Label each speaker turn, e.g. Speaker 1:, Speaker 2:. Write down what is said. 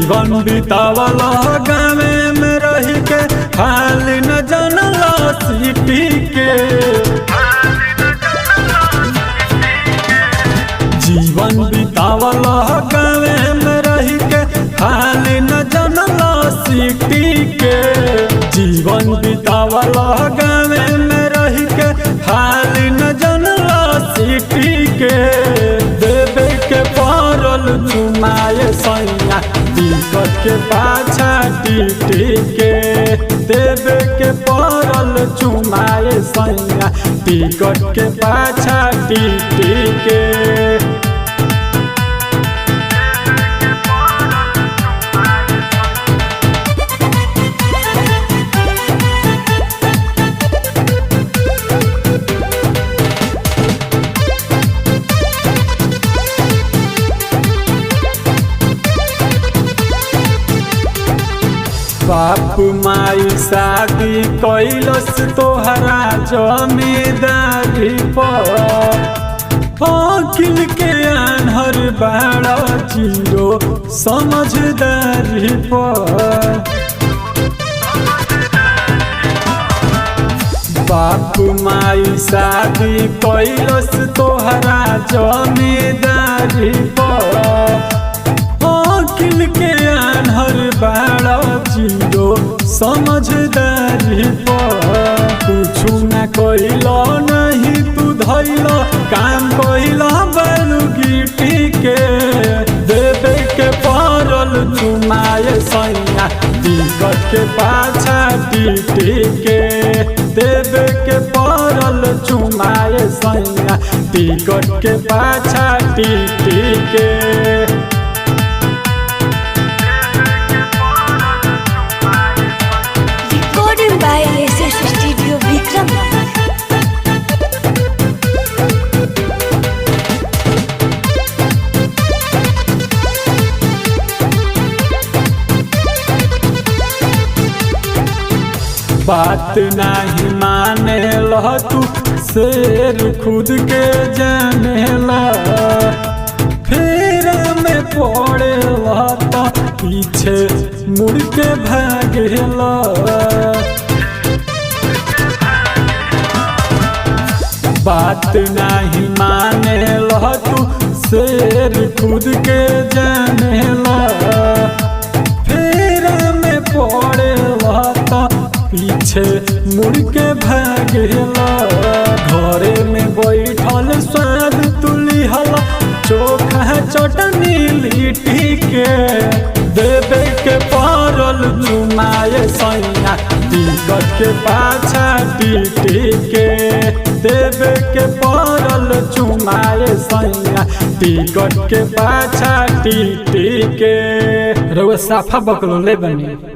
Speaker 1: जीवन बितावल गाँवे में रह के हाल न जानला सिटी के। जीवन बितावल गाँवे में रह के हाल न जानला सिटी के। जीवन बितावल गाँवे में रह के हाल न जानला सिटी के। देवे के पड़ल चुमाए सैया टिकट के पाछा टीटी के। देवे के पड़ल चुमाए सैया टिकट के पाछा टीटी के। बाप माई शादी कैलस तोहरा जमींदारी पर। अखिल के आन्हर बाड़ा जीरो समझदारी पर। बाप माई शादी कैलस तोहरा जमींदारी पर। अखिल के आन्हर बाड़ा जीरो समझदारी पर। कुछु न कइला नहीं तू धइला काम कइला बालू गिटी के। देवे के पड़ल चुमाए सैया टिकट के पाछा टीटी के। देवे के पड़ल चुमाए सैया टिकट के पाछा टीटी के।
Speaker 2: by SS Studio Vikram।
Speaker 1: बात नहीं माने ला तू शेर खुद के जाने ला। फेर में पड़े ला तो पीछे मुड़ के भागेला। बात नहीं माने ला तू शेर खुद के जाने ला। फेर में पड़े ला तो पीछे मुड़ के भागेला। घरे में बैठल स्वाद तुली हला चोखा चटनी लिट्टी के। देवे के पड़ल चुमाए सैया टिकट के पाछा टीटी के। देवे के पड़ल चुमाए सैया टिकट के पाछा टीटी के। रउआ साफा बकलो ले बनी।